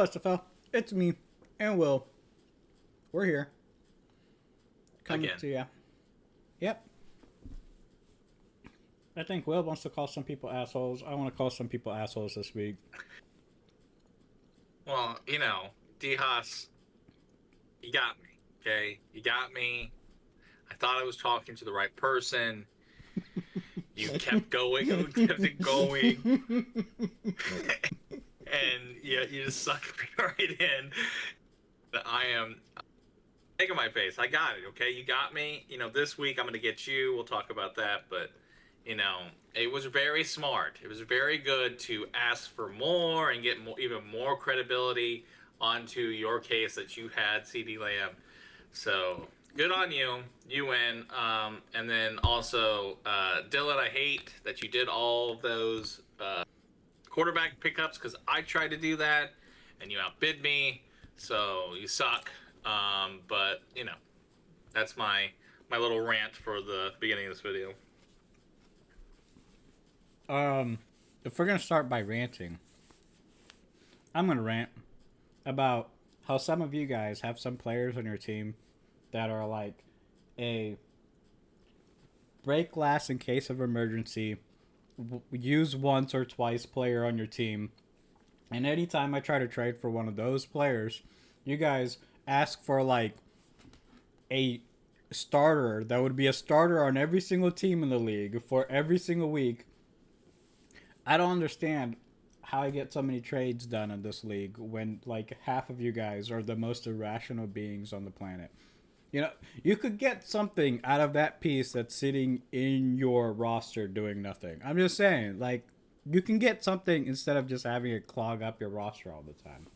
SFL? It's me and Will. We're here. Coming Again. to you. Yep. I think Will wants to call some people assholes. I want to call some people assholes this week. Well, D-Haas, you got me, okay? You got me. I thought I was talking to the right person. You kept going, kept it going. And yeah, you just sucked me right in. I am taking my face. I got it, okay? You got me. This week I'm going to get you. We'll talk about that. But, it was very smart. It was very good to ask for more and get more, even more credibility onto your case that you had CD Lamb. So good on you. You win. And then also, Dylan, I hate that you did all of those quarterback pickups because I tried to do that and you outbid me. So you suck. But that's my little rant for the beginning of this video. If we're gonna start by ranting, I'm gonna rant about how some of you guys have some players on your team that are like a break glass in case of emergency, use once or twice player on your team. And anytime I try to trade for one of those players, you guys ask for like a starter that would be a starter on every single team in the league for every single week. I don't understand how I get so many trades done in this league when like half of you guys are the most irrational beings on the planet. You could get something out of that piece that's sitting in your roster doing nothing. I'm just saying, like, you can get something instead of just having it clog up your roster all the time.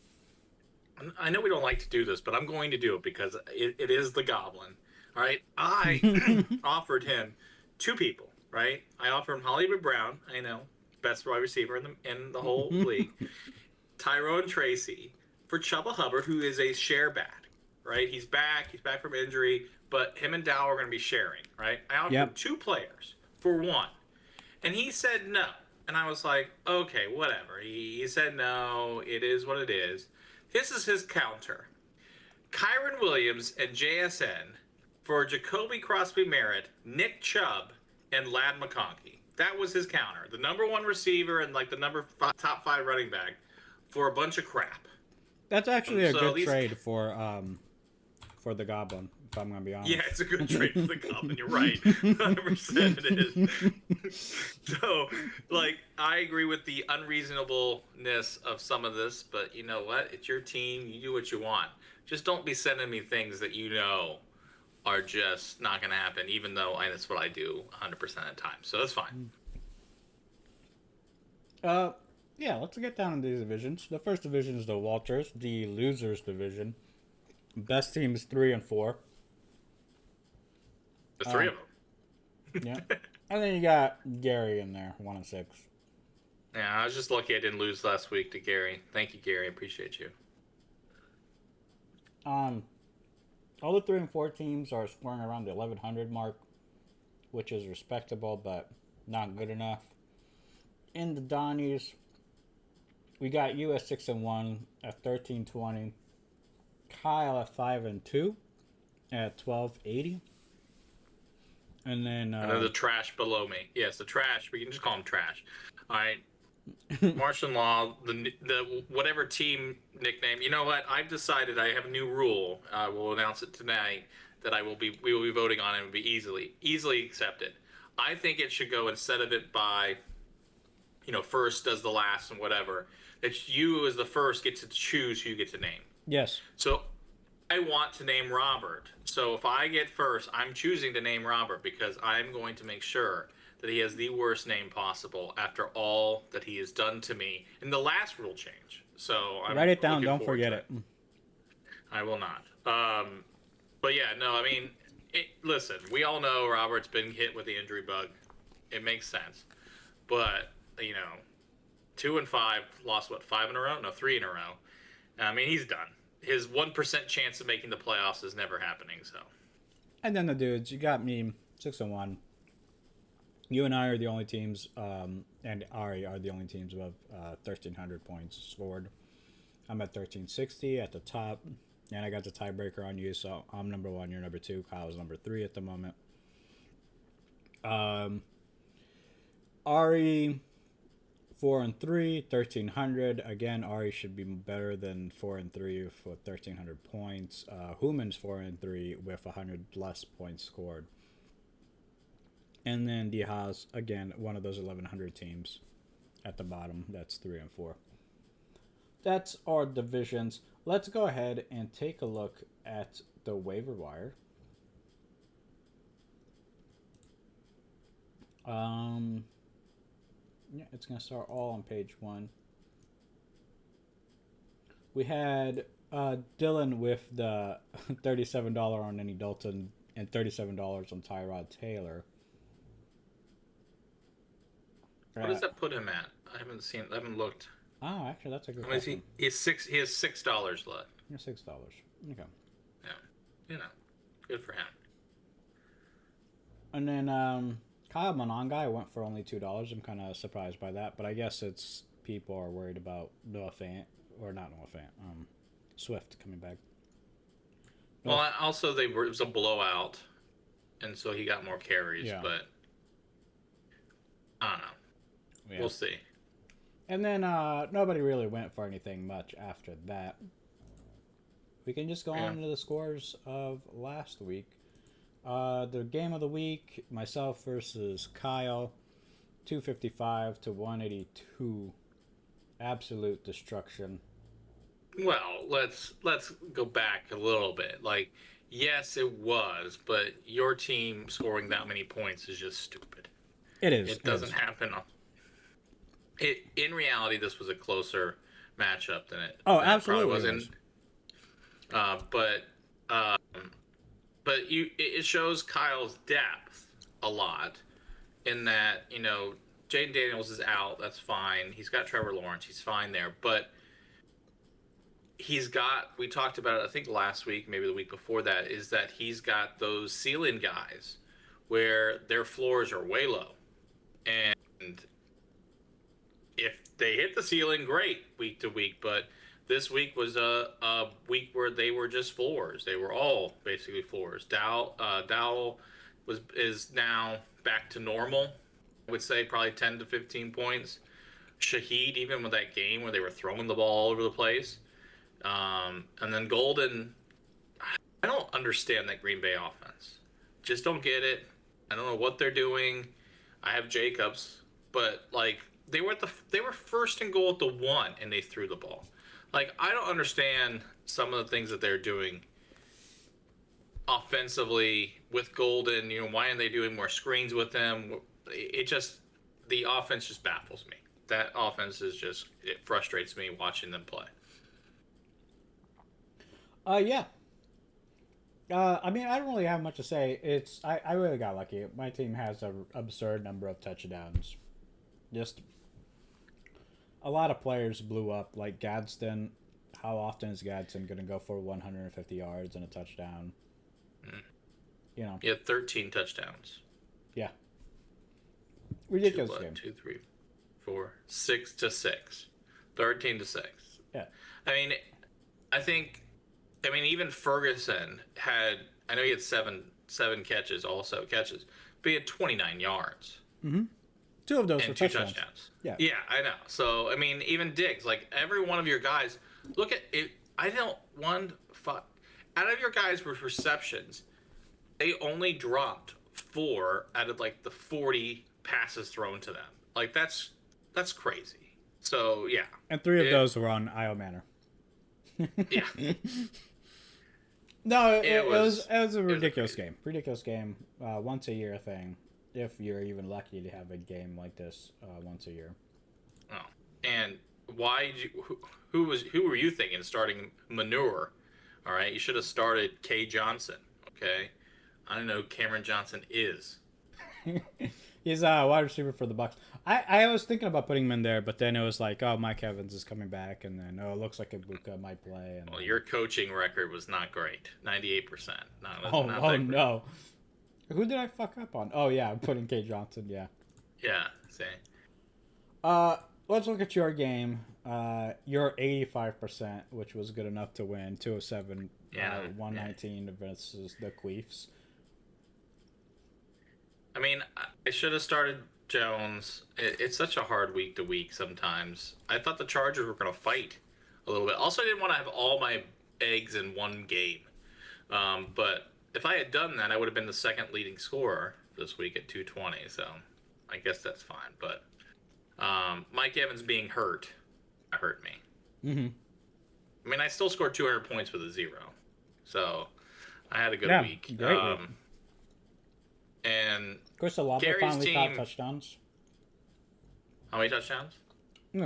I know we don't like to do this, but I'm going to do it because it is the Goblin. All right. I offered him two people, right? I offered him Hollywood Brown, I know, best wide receiver in the whole league. Tyrone Tracy for Chuba Hubbard, who is a share back, right? He's back from injury, but him and Dow are going to be sharing, right? I offered two players for one, and he said no. And I was like, okay, whatever. He said no, it is what it is. This is his counter. Kyron Williams and JSN for Jacoby Crosby Merritt, Nick Chubb, and Lad McConkey. That was his counter. The number one receiver and like the top 5 running back for a bunch of crap. That's actually a good trade for the Goblin, if I'm going to be honest. Yeah, it's a good trade for the Goblin. You're right. 100% it is. So, like, I agree with the unreasonableness of some of this, but you know what? It's your team. You do what you want. Just don't be sending me things that you know are just not going to happen, even though that's what I do 100% of the time. So that's fine. Yeah, let's get down into these divisions. The first division is the Walters, the losers division. Best team is 3 and 4. There's 3 of them. Yeah. And then you got Gary in there, 1 and 6. Yeah, I was just lucky I didn't lose last week to Gary. Thank you, Gary. I appreciate you. All the 3 and 4 teams are scoring around the 1100 mark, which is respectable, but not good enough. In the Donnies, we got you at 6 and 1 at 1320. Kyle at 5 and 2 at 1280. And then the trash below me. Yes, the trash. We can just call them trash. All right. Martial Law, the whatever team nickname. You know what? I've decided I have a new rule. I will announce it tonight that we will be voting on, and it will be easily accepted. I think it should go, instead of it by, first does the last and whatever, that you as the first get to choose who you get to name. Yes. So I want to name Robert. So if I get first, I'm choosing to name Robert because I'm going to make sure that he has the worst name possible after all that he has done to me in the last rule change. So write it down. Don't forget it. I will not. But yeah, no, I mean, listen, we all know Robert's been hit with the injury bug. It makes sense. But, 2 and 5, lost 5 in a row? No, 3 in a row. I mean, he's done. His 1% chance of making the playoffs is never happening, so. And then the dudes, you got me 6 and 1. You and I are the only teams, and Ari are the only teams above 1,300 points scored. I'm at 1360 at the top, and I got the tiebreaker on you, so I'm number one, you're number two. Kyle's number three at the moment. Ari 4-3, 1300. Again, Ari should be better than 4-3 for 1300 points. Human's 4-3 with 100 less points scored. And then Dihas, again, one of those 1100 teams at the bottom. That's 3-4. That's our divisions. Let's go ahead and take a look at the waiver wire. Yeah, it's going to start all on page 1. We had Dylan with the $37 on Andy Dalton and $37 on Tyrod Taylor. What does that put him at? I haven't looked. Oh, actually, that's a good How much question. he has $6 left. Yeah, $6. Okay. Yeah. Good for him. And then Kyle Mononga went for only $2. I'm kind of surprised by that, but I guess it's people are worried about Noah Fant, or not Noah Fant, Swift coming back. Well, also it was a blowout, and so he got more carries, Yeah. but I don't know. Yeah. We'll see. And then nobody really went for anything much after that. We can just go on to the scores of last week. The game of the week, myself versus Kyle, 255 to 182. Absolute destruction. Well, let's go back a little bit. Like, yes, it was, but your team scoring that many points is just stupid. It is. It doesn't happen. In reality, this was a closer matchup than it. Oh, than absolutely. It wasn't. But it shows Kyle's depth a lot in that, Jaden Daniels is out. That's fine. He's got Trevor Lawrence. He's fine there. But we talked about it, I think last week, maybe the week before that, is that he's got those ceiling guys where their floors are way low. And if they hit the ceiling, great, week to week. But this week was a week where they were just floors. They were all basically floors. Dowell is now back to normal. I would say probably 10 to 15 points. Shaheed, even with that game where they were throwing the ball all over the place. And then Golden, I don't understand that Green Bay offense. Just don't get it. I don't know what they're doing. I have Jacobs, but they were first and goal at the 1 and they threw the ball. I don't understand some of the things that they're doing offensively with Golden. Why aren't they doing more screens with him? The offense just baffles me. That offense it frustrates me watching them play. Yeah. I mean, I don't really have much to say. I really got lucky. My team has an absurd number of touchdowns. Just a lot of players blew up, like Gadsden. How often is Gadsden going to go for 150 yards and a touchdown? He had 13 touchdowns. Yeah. Ridiculous game. 2, 3, 4, 6 to 6. 13 to 6. Yeah. Even Ferguson I know he had seven catches, but he had 29 yards. Mm-hmm. 2 of those and were 2 touchdowns. Yeah, I know. So, even Diggs, every one of your guys, look at it. Out of your guys' receptions, they only dropped 4 out of the 40 passes thrown to them. That's crazy. So, yeah. And 3 of those were on Isle Manor. Yeah. No, it was a ridiculous game. Ridiculous game. Once a year thing. If you're even lucky to have a game like this once a year. Oh, and why? Who were you thinking starting Manure? All right, you should have started K. Johnson. Okay, I don't know who Cameron Johnson is. He's a wide receiver for the Bucs. I was thinking about putting him in there, but then it was like, oh, Mike Evans is coming back, and then it looks like Ibuka might play. And well, your coaching record was not great. 98%. No. Who did I fuck up on? Oh yeah, I'm putting K. Johnson. Yeah. Yeah. See. Let's look at your game. You're 85%, which was good enough to win 207 Yeah, 119 versus the Queefs. I mean, I should have started Jones. It's such a hard week to week sometimes. I thought the Chargers were going to fight a little bit. Also, I didn't want to have all my eggs in one game. But if I had done that, I would have been the second leading scorer this week at 220. So I guess that's fine. But Mike Evans being hurt me. Mm-hmm. I mean, I still scored 200 points with a 0. So I had a good Yeah, week. great week. And Chris Olave Gary's finally team, caught touchdowns. how many touchdowns?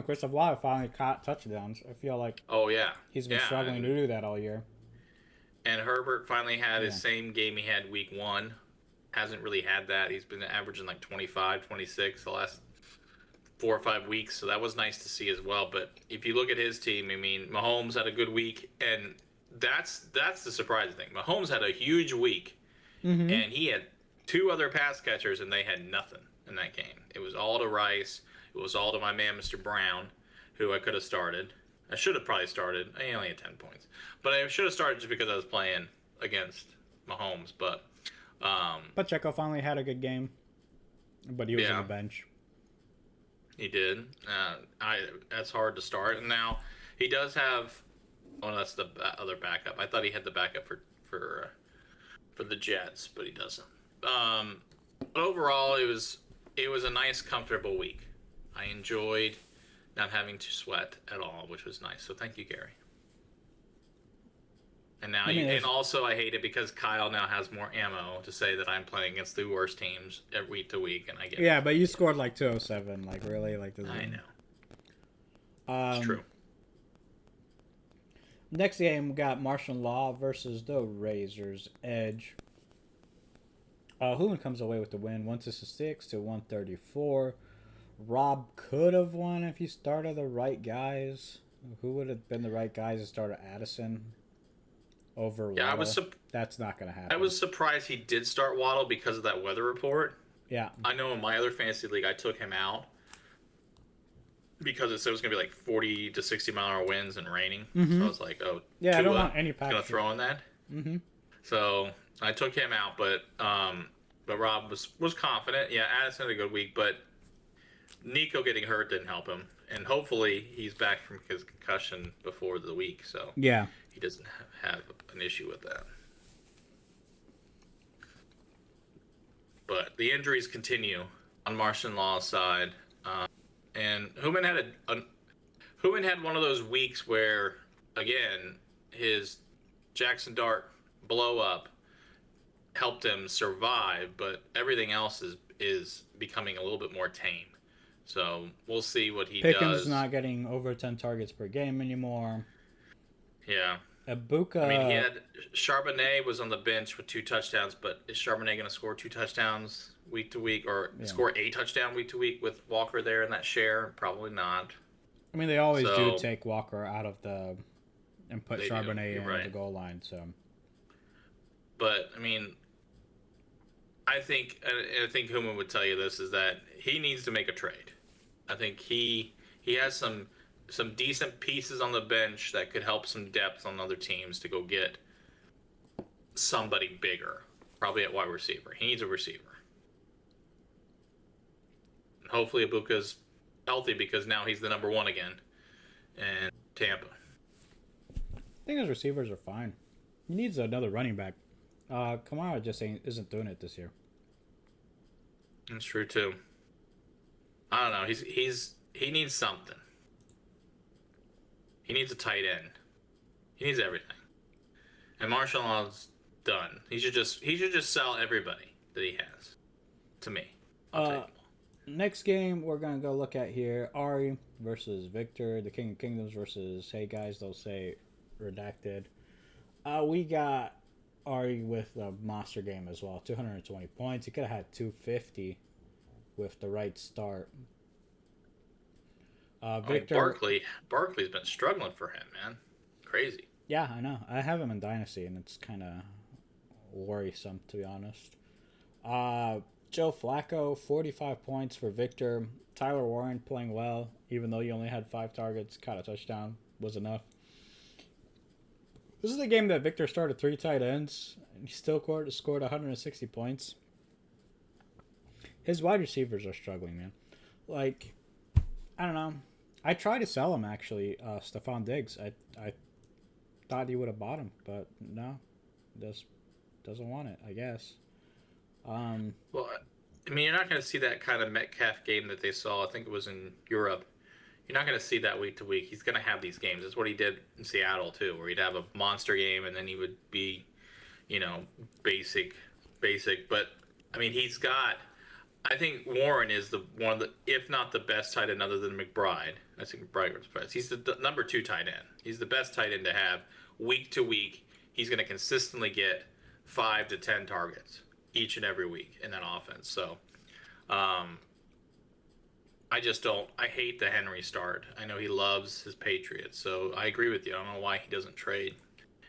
Chris Olave finally caught touchdowns. I feel like Oh, yeah. he's been Yeah. struggling to do that all year. And Herbert finally had his same game he had week 1. Hasn't really had that. He's been averaging like 25, 26 the last 4 or 5 weeks. So that was nice to see as well. But if you look at his team, I mean, Mahomes had a good week. And that's the surprising thing. Mahomes had a huge week. Mm-hmm. And he had 2 other pass catchers, and they had nothing in that game. It was all to Rice. It was all to my man, Mr. Brown, who I could have started. I should have probably started. I only had 10 points. But I should have started just because I was playing against Mahomes. But Pacheco finally had a good game, but he was on the bench. He did. That's hard to start. And now he does have. Oh, that's the other backup. I thought he had the backup for the Jets, but he doesn't. But overall, it was a nice, comfortable week. I enjoyed not having to sweat at all, which was nice. So thank you, Gary. And now, and also I hate it because Kyle now has more ammo to say that I'm playing against the worst teams every week to week, and I get. Yeah, but you scored like 207. Like really, like this. I know. It's true. Next game, we got Martial Law versus the Razor's Edge. Hooman comes away with the win, 166 to 134. Rob could have won if he started the right guys. Who would have been the right guys to start Addison over Waddle? Yeah, that's not going to happen. I was surprised he did start Waddle because of that weather report. Yeah. I know in my other fantasy league, I took him out because it said it was going to be like 40 to 60-mile-an-hour winds and raining. Mm-hmm. So I was like, oh, yeah, I don't want any package. Going to throw in that. Mm-hmm. So I took him out, but Rob was confident. Yeah, Addison had a good week, but Nico getting hurt didn't help him. And hopefully he's back from his concussion before the week, so yeah, he doesn't have an issue with that. But the injuries continue on Martial Law's side, and Hooman had one of those weeks where, again, his Jackson Dart blow up helped him survive, but everything else is becoming a little bit more tame. So we'll see what he does. Pickens not getting over 10 targets per game anymore. Yeah. Ibuka. I mean, he had Charbonnet was on the bench with 2 touchdowns, but is Charbonnet going to score 2 touchdowns week to week, or score a touchdown week to week with Walker there in that share? Probably not. I mean, they always do take Walker out of and put Charbonnet in right. the goal line. So, but I mean, I think Hooman would tell you this is that he needs to make a trade. I think he has some decent pieces on the bench that could help some depth on other teams to go get somebody bigger, probably at wide receiver. He needs a receiver. And hopefully Ibuka's healthy because now he's the number 1 again in Tampa. I think his receivers are fine. He needs another running back. Kamara just isn't doing it this year. That's true too. I don't know. He needs something. He needs a tight end. He needs everything. And Martial Law's done. He should just sell everybody that he has. To me. I'll take them all. Next game we're gonna go look at here: Ari versus Victor, the King of Kingdoms versus Hey Guys, they'll say redacted. We got Ari with a monster game as well, 220 points. He could have had 250 with the right start. Victor Barkley's been struggling for him, man. Crazy. Yeah, I know. I have him in Dynasty, and it's kind of worrisome, to be honest. Joe Flacco, 45 points for Victor. Tyler Warren playing well, even though he only had 5 targets, caught a touchdown, was enough. This is the game that Victor started 3 tight ends, and he still scored 160 points. His wide receivers are struggling, man. Like, I don't know. I tried to sell him, actually, Stephon Diggs. I thought he would have bought him, but no. Just doesn't want it, I guess. Um, Well, I mean, you're not going to see that kind of Metcalf game that they saw. I think it was in Europe. You're not going to see that week to week. He's going to have these games. That's what he did in Seattle too, where he'd have a monster game and then he would be, you know, basic. But I mean, he's got. I think Warren is the one of the, if not the best tight end other than McBride. I think McBride was best. He's the number 2 tight end. He's the best tight end to have week to week. He's going to consistently get 5 to 10 targets each and every week in that offense. So, I just don't. I hate the Henry start. I know he loves his Patriots, so I agree with you. I don't know why he doesn't trade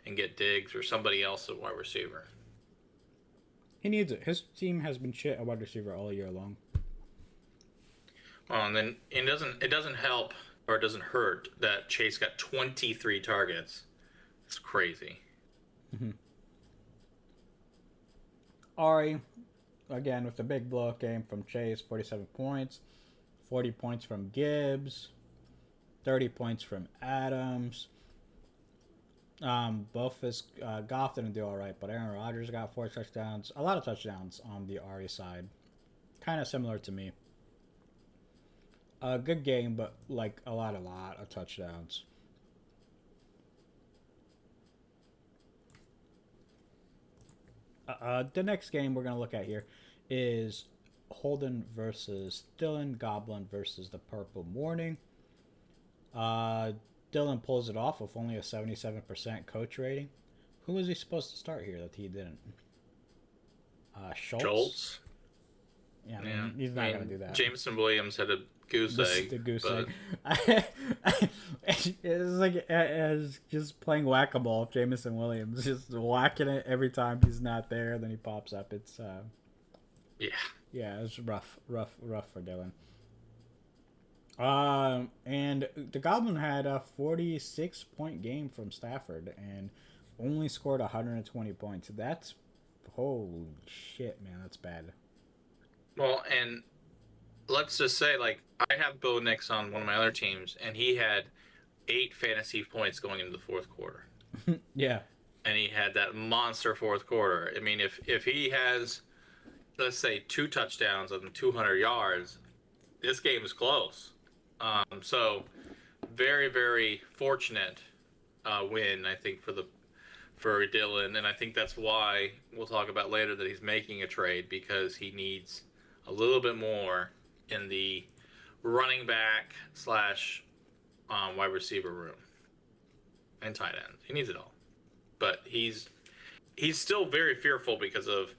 and get Diggs or somebody else at wide receiver. he needs it. His team has been shit at wide receiver all year long. And then it doesn't help or it doesn't hurt that Chase got 23 targets. It's crazy. Mm-hmm. Ari, again, with the big blowout game from Chase, 47 points. 40 points from Gibbs. 30 points from Adams. Both his Goff didn't do all right, but Aaron Rodgers got 4 touchdowns. A lot of touchdowns on the Ari side. Kind of similar to me. A good game, but like a lot of touchdowns. The next game we're going to look at here is Holden versus Dylan, Goblin versus the Purple Morning. Dylan pulls it off with only a 77% coach rating. Who was he supposed to start here that he didn't? Schultz? Yeah, I mean, he's not going to do that. Jameson Williams had a goose egg. The goose egg. It's like as just playing whack-a-mole with Jameson Williams, just whacking it every time he's not there, then he pops up. It's yeah, it's rough for Dylan. And the Goblin had a 46-point game from Stafford and only scored 120 points. That's holy shit, man. That's bad. Well, and let's just say, like, I have Bo Nix on one of my other teams, and he had 8 fantasy points going into the fourth quarter. Yeah. And he had that monster fourth quarter. I mean, if he has, let's say, 2 touchdowns and 200 yards, this game is close. So very, very fortunate win, I think, for Dylan, and I think that's why we'll talk about later that he's making a trade, because he needs a little bit more in the running back / wide receiver room and tight end. He needs it all, but he's still very fearful because of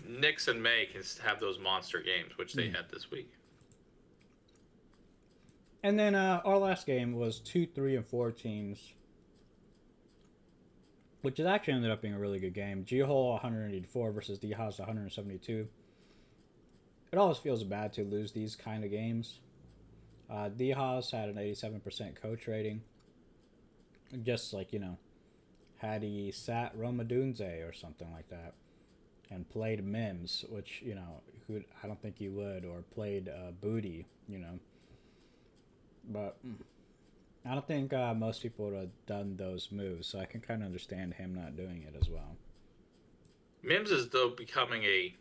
Nix and May can have those monster games, which they had this week. And then our last game was 2, 3, and 4 teams, which actually ended up being a really good game. G-Hole 184 versus D-Haas 172. It always feels bad to lose these kind of games. D-Haas had an 87% coach rating. Just like, had he sat Roma Dunze or something like that and played Mims, which, I don't think he would, or played Booty, But I don't think most people would have done those moves, so I can kind of understand him not doing it as well. Mims is, though, becoming a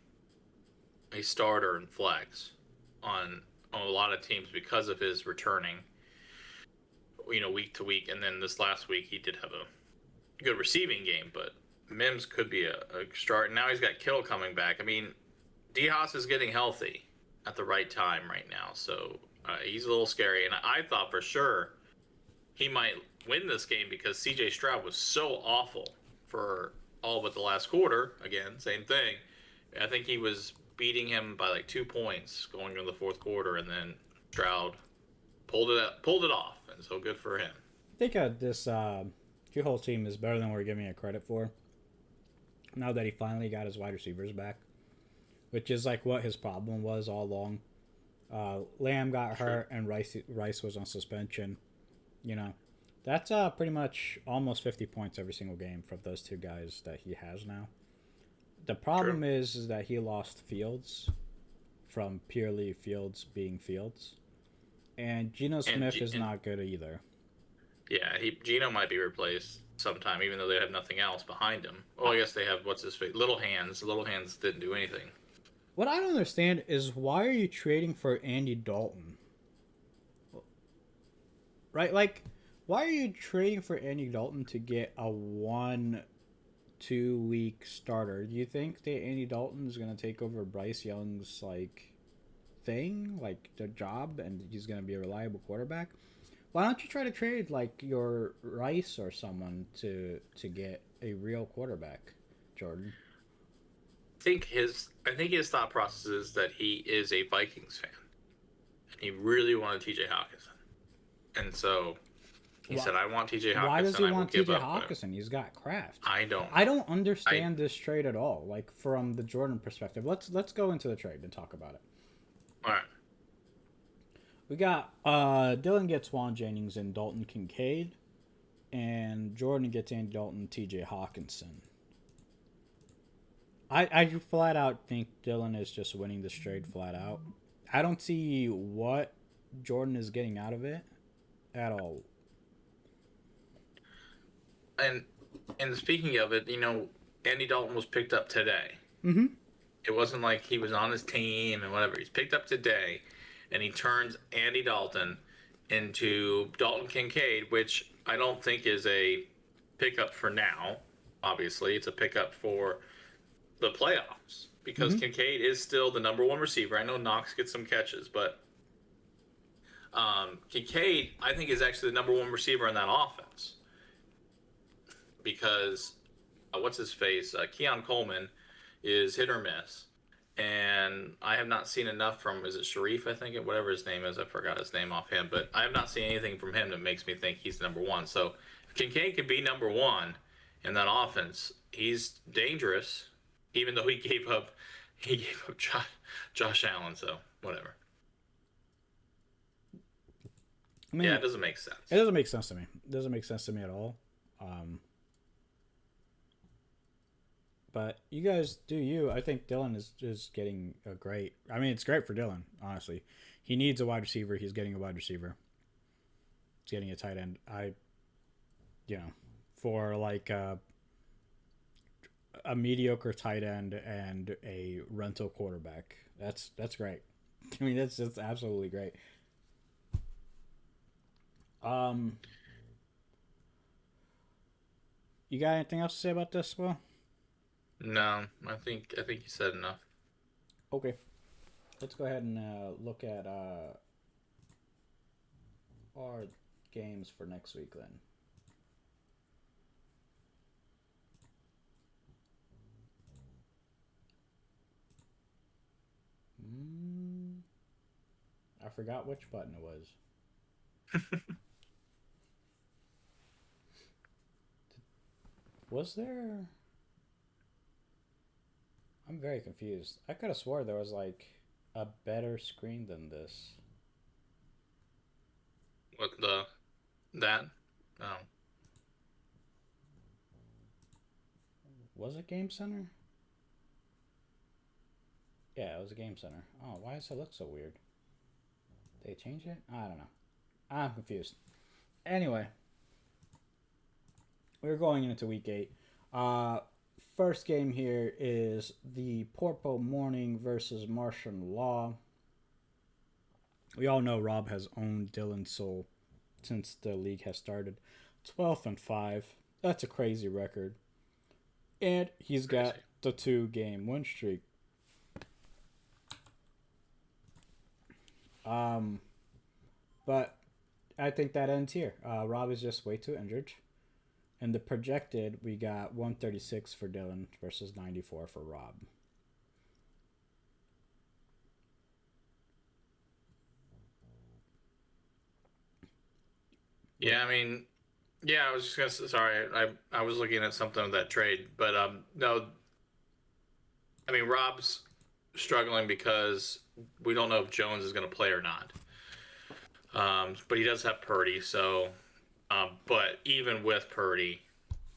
starter in flex on a lot of teams because of his returning, week to week. And then this last week he did have a good receiving game, but Mims could be a start. And now he's got Kittle coming back. I mean, D-Haas is getting healthy at the right time right now, so he's a little scary. And I thought for sure he might win this game because C.J. Stroud was so awful for all but the last quarter. Again, same thing. I think he was beating him by like 2 points going into the fourth quarter, and then Stroud pulled it off, and so good for him. I think this Q-Hole team is better than we're giving it credit for. Now that he finally got his wide receivers back, which is like what his problem was all along. Lamb got True. hurt and Rice was on suspension. You know, that's pretty much almost 50 points every single game from those two guys that he has now. The True. problem is that he lost Fields from purely Fields being Fields, and Geno And Smith is and not good either. yeah, Gino might be replaced sometime, even though they have nothing else behind him. Oh, I, I guess they have what's his face, Little Hands. Little Hands didn't do anything. what I don't understand is why are you trading for Andy Dalton? Right? Like, why are you trading for Andy Dalton to get a 1 2 week starter? Do you think that Andy Dalton is gonna take over Bryce Young's like thing, like the job, and he's gonna be a reliable quarterback? Why don't you try to trade like your Rice or someone to get a real quarterback, Jordan? I think his thought process is that he is a Vikings fan and he really wanted T.J. Hawkinson, and so he Why, said, "I want T.J. why does Hawkinson. he I will want give T.J. up whatever." Hawkinson? He's got Kraft. I don't I know. don't I understand this trade at all. Like from the Jordan perspective, let's go into the trade and talk about it. All right. We got Dylan gets Juan Jennings and Dalton Kincaid, and Jordan gets Andy Dalton, T.J. Hawkinson. I flat out think Dylan is just winning this trade flat out. I don't see what Jordan is getting out of it at all. And speaking of it, Andy Dalton was picked up today. Mm-hmm. It wasn't like he was on his team and whatever. He's picked up today, and he turns Andy Dalton into Dalton Kincaid, which I don't think is a pickup for now. Obviously, it's a pickup for the playoffs because Mm-hmm. Kincaid is still the number one receiver. I know Knox gets some catches, but Kincaid, I think, is actually the number one receiver in that offense because what's his face? Keon Coleman is hit or miss. And I have not seen enough from, is it Sharif? I think it, whatever his name is. I forgot his name offhand, but I have not seen anything from him that makes me think he's number one. So if Kincaid could be number one in that offense, he's dangerous, even though he gave up Josh Allen. So whatever. I Yeah, mean, it doesn't make it sense. doesn't make sense to me. It doesn't make sense to me at all. Um, but you guys do you. I think Dylan is getting a great. I mean, it's great for Dylan. Honestly, he needs a wide receiver. He's getting a wide receiver. He's getting a tight end. You know, for like a mediocre tight end and a rental quarterback. That's great. I mean, that's just absolutely great. Um, you got anything else to say about this? Well, No, I think you said enough. okay. Let's go ahead and look at our games for next week then. Mm, I forgot which button it was. Was there? I'm very confused. I could have swore there was like a better screen than this. What the that? Oh, Was it Game Center? Yeah, it was a Game Center. Oh, why does it look so weird? They change it? I don't know. I'm confused. Anyway, we're going into week 8. Uh, First game here is the Porpo Morning versus Martian Law. We all know Rob has owned Dylan Soul since the league has started. 12-5. That's a crazy record. And he's got crazy. the 2 game win streak. Um, but I think that ends here. Rob is just way too injured. And the projected, we got 136 for Dylan versus 94 for Rob. What? Yeah, I mean, yeah, I was just gonna sorry, I was looking at something of that trade, but no, I mean Rob's struggling because we don't know if Jones is going to play or not. But he does have Purdy, so. But even with Purdy,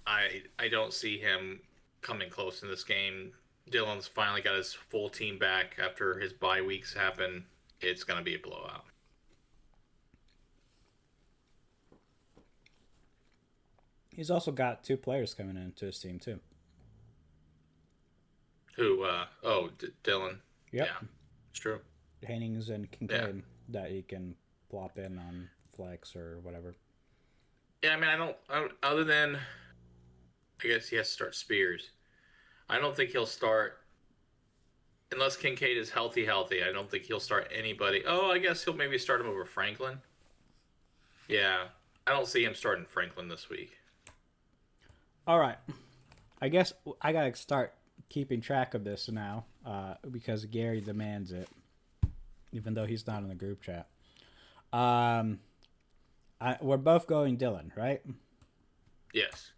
I don't see him coming close in this game. Dylan's finally got his full team back after his bye weeks happen. It's going to be a blowout. He's also got two players coming into his team too. Who? Dylan. Yep, Yeah, it's true. Hennings and Yeah, Kincaid that he can plop in on flex or whatever. yeah. I mean, other than I guess he has to start Spears. I don't think he'll start unless Kincaid is healthy. Healthy. I don't think he'll start anybody. Oh, I guess he'll maybe start him over Franklin. Yeah, I don't see him starting Franklin this week. All right, I guess I gotta start keeping track of this now because Gary demands it, even though he's not in the group chat. Um, we're both going Dylan, right? Yes.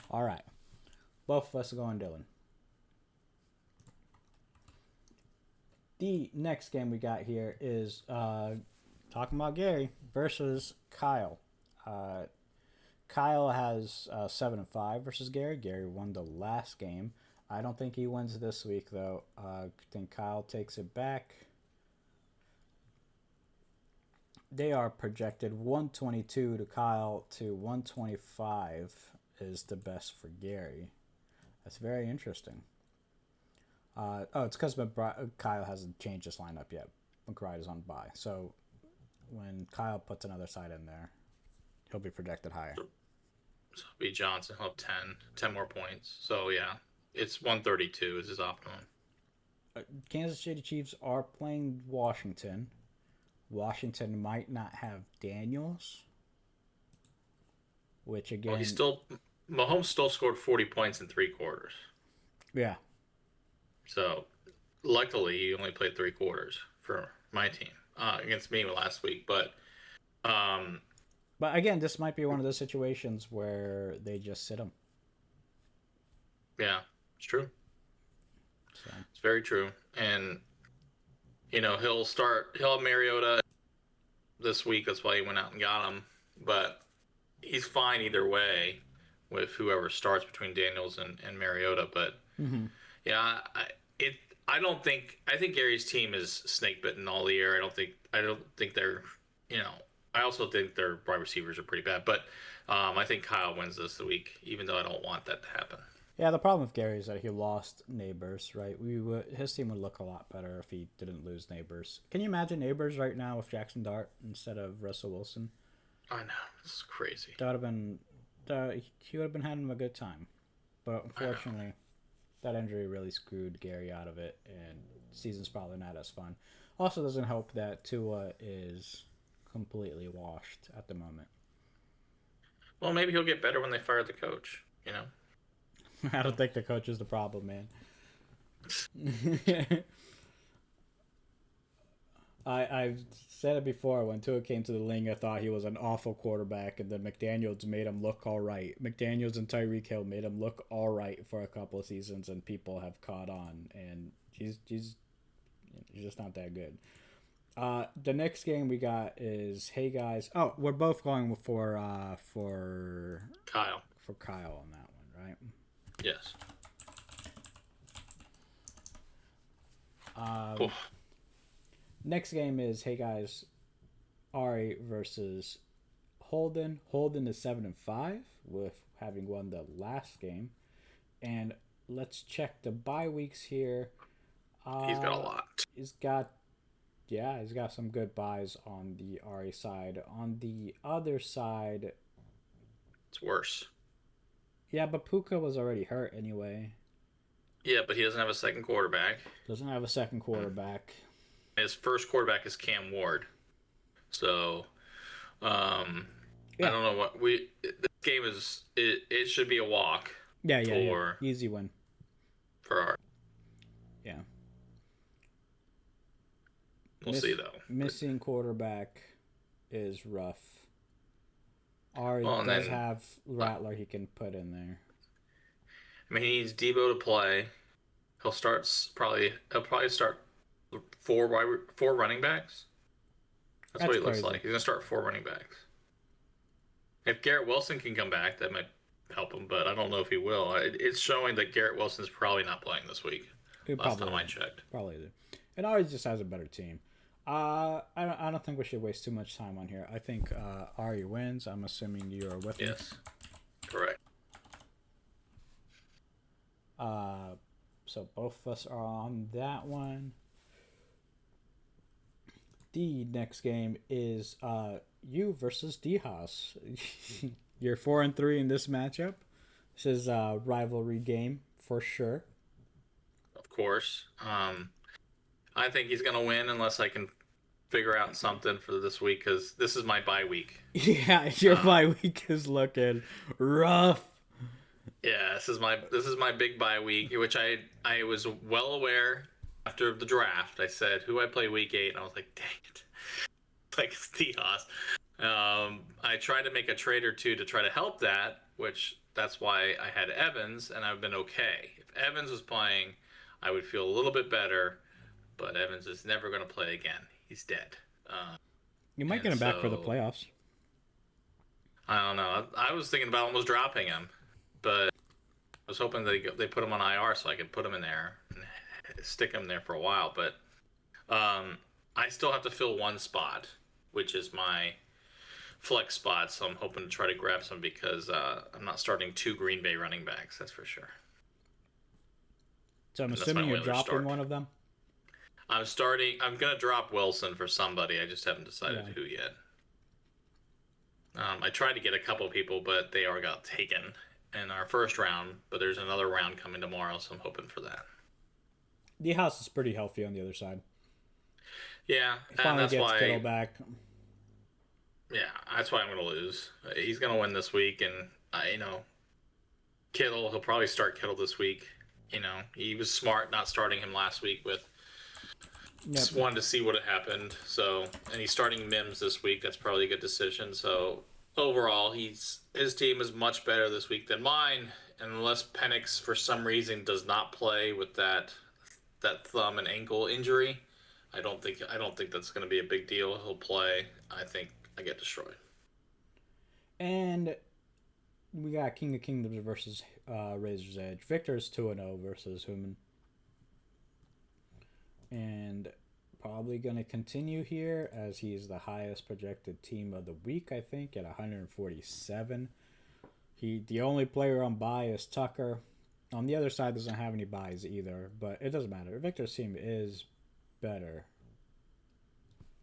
All right, both of us are going Dylan. The next game we got here is talking about Gary versus Kyle. Uh, Kyle has 7-5 versus Gary. Gary won the last game. I don't think he wins this week though. I think Kyle takes it back. They are projected 122 to Kyle to 125 is the best for Gary. That's very interesting. It's because Kyle hasn't changed his lineup yet. McBride is on bye. So when Kyle puts another side in there, he'll be projected higher. So B. Johnson, he'll have 10 more points. So, yeah, it's 132 is his optimum. Kansas City Chiefs are playing Washington. Washington might not have Daniels, which again, Well, Mahomes still scored 40 points in 3 quarters. yeah. So, luckily, he only played 3 quarters for my team against me last week. Um, But again, this might be one of those situations where they just sit him. yeah, it's true. So It's very true. And, he'll have Mariota this week. That's why he went out and got him. But he's fine either way with whoever starts between Daniels and Mariota. But mm-hmm. yeah, it. I don't think. I think Gary's team is snake bitten all the year. I don't think they're. You know. I also think their wide receivers are pretty bad. But I think Kyle wins this week, even though I don't want that to happen. Yeah, the problem with Gary is that he lost Neighbors, right? His team would look a lot better if he didn't lose Neighbors. Can you imagine Neighbors right now with Jackson Dart instead of Russell Wilson? I know, it's crazy. That would have been he would have been having a good time, but unfortunately, that injury really screwed Gary out of it, and season's probably not as fun. Also, doesn't help that Tua is completely washed at the moment. Well, maybe he'll get better when they fire the coach. You know. I don't think the coach is the problem, man. I've said it before. When Tua came to the league, I thought he was an awful quarterback, and then McDaniels made him look all right. McDaniels and Tyreek Hill made him look all right for a couple of seasons, and people have caught on. And he's just not that good. The next game we got is hey guys. Oh, we're both going for Kyle. for Kyle on that one, right? Yes. Um, Next game is hey guys, Ari versus Holden. Holden is 7-5 with having won the last game, and let's check the bye weeks here. He's got a lot. He's got some good buys on the Ari side. On the other side, It's worse. yeah, but Puka was already hurt anyway. Yeah, but he doesn't have a second quarterback. Doesn't have a second quarterback. His first quarterback is Cam Ward. So, I don't know what this game is. It should be a walk. Yeah. Easy win. For our. Yeah. We'll see though. Missing quarterback is rough Ari Well, and does then have uh, Rattler he can put in there. I mean, he needs Debo to play. He'll probably start four running backs. That's what That's he looks crazy. like. He's gonna start four running backs. If Garrett Wilson can come back, that might help him, but I don't know if he will. It's showing that Garrett Wilson's probably not playing this week. He Last probably time I isn't. checked. Probably isn't. And Ari just has a better team. I don't think we should waste too much time on here. I think Ari wins. I'm assuming you are with me. Yes, correct. Uh, so both of us are on that one. The next game is you versus Dehas. You're 4-3 in this matchup. This is a rivalry game for sure. Of course. I think he's gonna win unless I can figure out something for this week because this is my bye week. Yeah, your Um, bye week is looking rough. yeah, this is my big bye week, which I was well aware after the draft. I said who I play week 8, and I was like, dang it, like it's Tejas. I tried to make a trade or two to try to help that, which that's why I had Evans, and I've been okay. If Evans was playing, I would feel a little bit better, but Evans is never going to play again. He's dead. You might get And him back for the so playoffs. I don't know. I was thinking about almost dropping him, but I was hoping they put him on IR so I could put him in there and stick him there for a while. But I still have to fill one spot, which is my flex spot. So I'm hoping to try to grab some because I'm not starting two Green Bay running backs. That's for sure. So I'm And that's my assuming you're Oilers dropping start. one of them. I'm starting. I'm gonna drop Wilson for somebody. I just haven't Yeah. decided who yet. I tried to get a couple people, but they all got taken in our first round. But there's another round coming tomorrow, so I'm hoping for that. The house is pretty healthy on the other side. Yeah, He and finally that's gets Kittle why. back. Yeah, that's why I'm gonna lose. He's gonna win this week, and Kittle. He'll probably start Kittle this week. He was smart not starting him last week with Yep. just wanted to see what had happened. So, and he's starting Mims this week. That's probably a good decision. So overall, his team is much better this week than mine. Unless Penix for some reason does not play with that thumb and ankle injury, I don't think that's going to be a big deal. He'll play. I think I get destroyed. And we got King of Kingdoms versus Razor's Edge. Victor's 2-0 versus Human. And probably going to continue here as he's the highest projected team of the week, I think, at 147. The only player on bye is Tucker. On the other side, doesn't have any buys either, but it doesn't matter. Victor's team is better.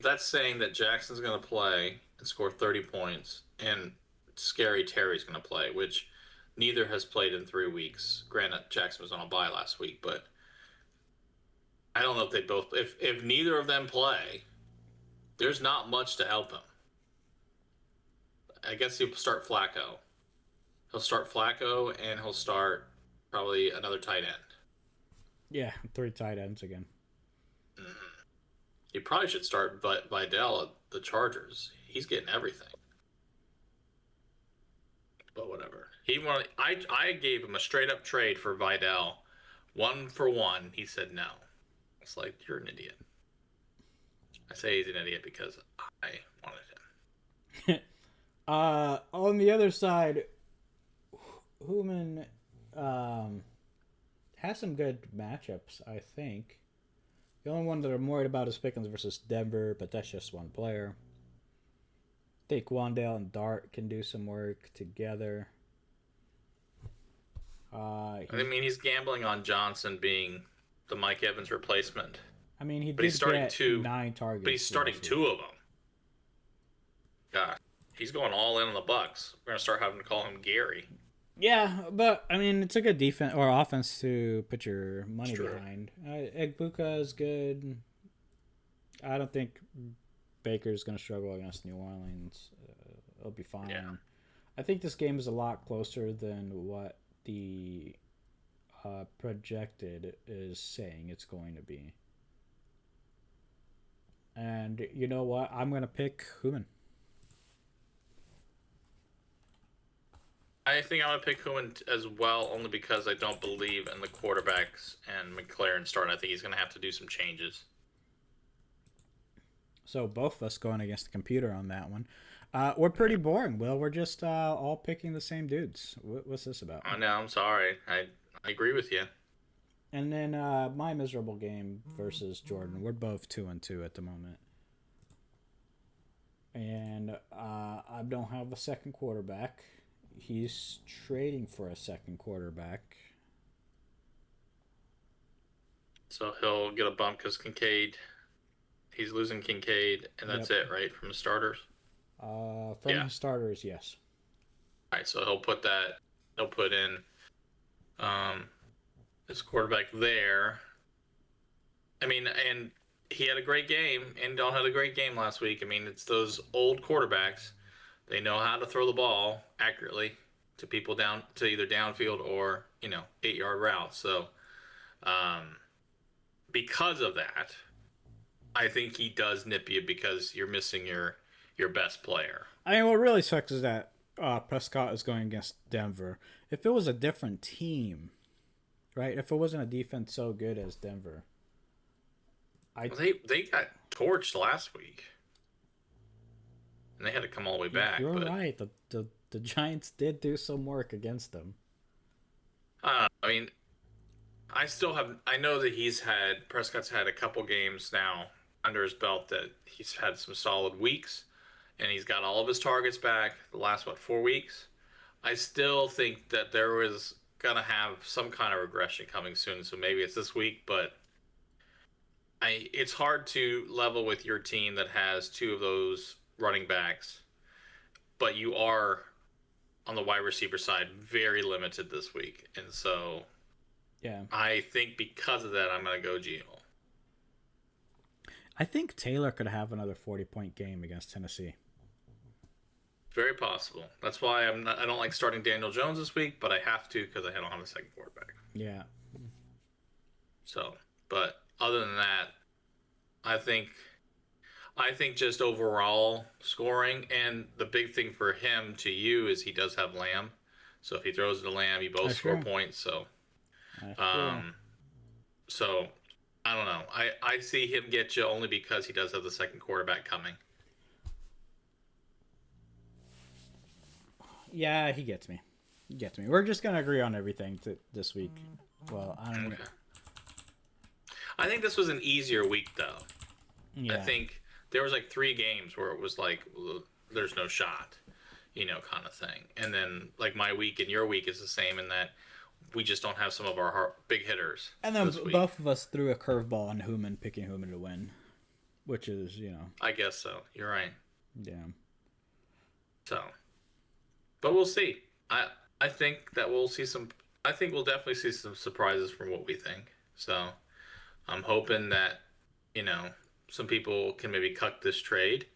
That's saying that Jackson's going to play and score 30 points, and Scary Terry's going to play, which neither has played in 3 weeks. Granted, Jackson was on a bye last week, but I don't know if they both. If neither of them play, there's not much to help him. I guess he'll start Flacco. He'll start Flacco, and he'll start probably another tight end. Yeah, 3 tight ends again. Mm-hmm. He probably should start Vidal at the Chargers. He's getting everything. But whatever. He wanted. I gave him a straight up trade for Vidal, 1 for 1. He said no. It's like you're an idiot. I say he's an idiot because I wanted him. On the other side, Human has some good matchups, I think. The only one that I'm worried about is Pickens versus Denver, but that's just one player. I think Wandale and Dart can do some work together. I mean, he's gambling on Johnson being the Mike Evans replacement. He But he's did starting get two. 9 targets. But he's starting last week. 2 of them. God, he's going all in on the Bucks. We're gonna start having to call him Gary. Yeah, but it's a good defense or offense to put your money Sure. behind. Egbuka is good. I don't think Baker's going to struggle against New Orleans. It'll be fine. Yeah. I think this game is a lot closer than what the projected is saying it's going to be. And you know what? I'm going to pick Human. I think I'm gonna pick Human as well, only because I don't believe in the quarterbacks and McLaren start. I think he's gonna have to do some changes. So both of us going against the computer on that one. We're pretty boring, Will. We're just all picking the same dudes. What's this about? I know. I'm sorry. I agree with you. And then my miserable game versus Jordan. We're both 2-2 at the moment. And I don't have a second quarterback. He's trading for a second quarterback. So he'll get a bump because Kincaid. He's losing Kincaid, and that's Yep. it, right, from the starters. From Yeah. his starters, yes. All right. So he'll put that. He'll put in um, his quarterback there. I mean, and he had a great game, and Don had a great game last week. I mean, it's those old quarterbacks. They know how to throw the ball accurately to people down to either downfield or 8-yard routes. So um, because of that, I think he does nip you because you're missing your best player. I mean, what really sucks is that Prescott is going against Denver. If it was a different team, right? If it wasn't a defense so good as Denver, I Well, they got torched last week, and they had to come all the way back. you're But right. The Giants did do some work against them. I mean, I still have. I know that Prescott's had a couple games now under his belt that he's had some solid weeks, and he's got all of his targets back the last 4 weeks. I still think that there was gonna have some kind of regression coming soon, so maybe it's this week. But it's hard to level with your team that has two of those running backs, but you are on the wide receiver side very limited this week, and so Yeah, I think because of that, I'm gonna go Gio. I think Taylor could have another 40-point game against Tennessee. Very possible. That's why I don't like starting Daniel Jones this week, but I have to because I don't have a second quarterback. Yeah, So, but other than that, I think I think just overall scoring and the big thing for him to you is he does have Lamb. So if he throws it to Lamb, you both that's score true. points. That's true. Um, so I don't know. I see him get you only because he does have the second quarterback coming. Yeah, he gets me. He gets me. We're just gonna agree on everything this week. Well, I'm. Okay. I think this was an easier week though. I Yeah. think there was like 3 games where it was like there's no shot, kind of thing. And then like my week and your week is the same in that we just don't have some of our big hitters And then this week. both of us threw a curveball on Human, picking Human to win, which is, I guess so. You're right. yeah. So, but we'll see. I think that we'll see some. I think we'll definitely see some surprises from what we think. So I'm hoping that you know some people can maybe cut this trade.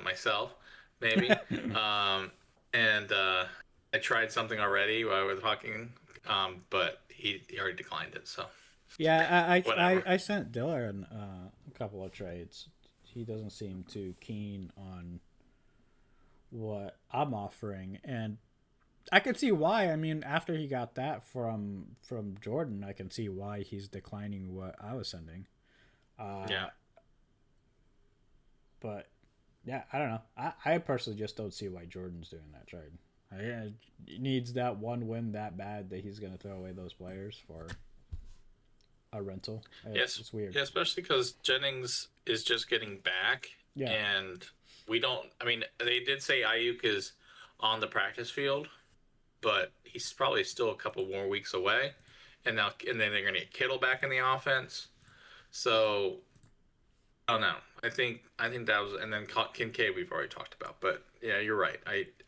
Myself, maybe. Um, and I tried something already while we were talking, but he already declined it. So Yeah, whatever. I sent Dylan a couple of trades. He doesn't seem too keen on what I'm offering, and I can see why. I mean, after he got that from Jordan, I can see why he's declining what I was sending. Yeah. But yeah, I don't know. I personally just don't see why Jordan's doing that trade. He needs that one win that bad that he's going to throw away those players for a rental. Yes. It's weird. Yeah. Especially because Jennings is just getting back, Yeah. and we don't. I mean, they did say Ayuk is on the practice field, but he's probably still a couple more weeks away. And then they're going to get Kittle back in the offense. So I don't know. I think that was, and then Kincaid we've already talked about. But yeah, you're right.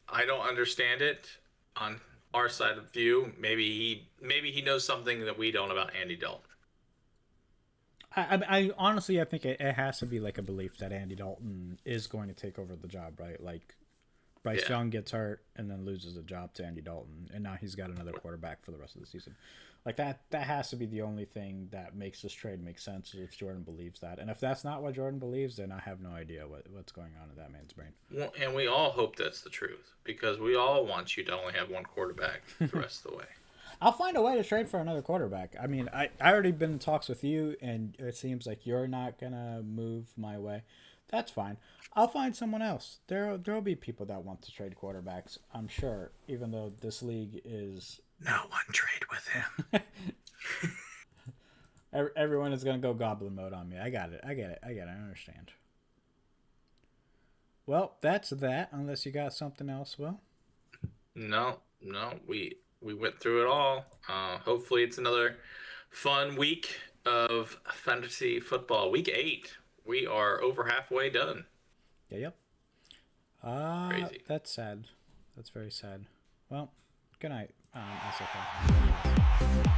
I don't understand it on our side of view. Maybe he knows something that we don't about Andy Dalton. I honestly I think it has to be like a belief that Andy Dalton is going to take over the job, right? Like Bryce Yeah. Young gets hurt and then loses the job to Andy Dalton, and now he's got another quarterback for the rest of the season. Like that has to be the only thing that makes this trade make sense if Jordan believes that. And if that's not what Jordan believes, then I have no idea what's going on in that man's brain. Well, and we all hope that's the truth because we all want you to only have one quarterback the rest of the way. I'll find a way to trade for another quarterback. I mean, I already been in talks with you, and it seems like you're not gonna move my way. That's fine. I'll find someone else. There'll be people that want to trade quarterbacks. I'm sure, even though this league is No one trade with him. everyone is gonna go goblin mode on me. I got it. I get it. I get it. I understand. Well, that's that. Unless you got something else, well. No, no, we went through it all. Hopefully, it's another fun week of fantasy football. Week 8, we are over halfway done. Yeah, yep. Crazy. That's sad. That's very sad. Well, good night, SFL.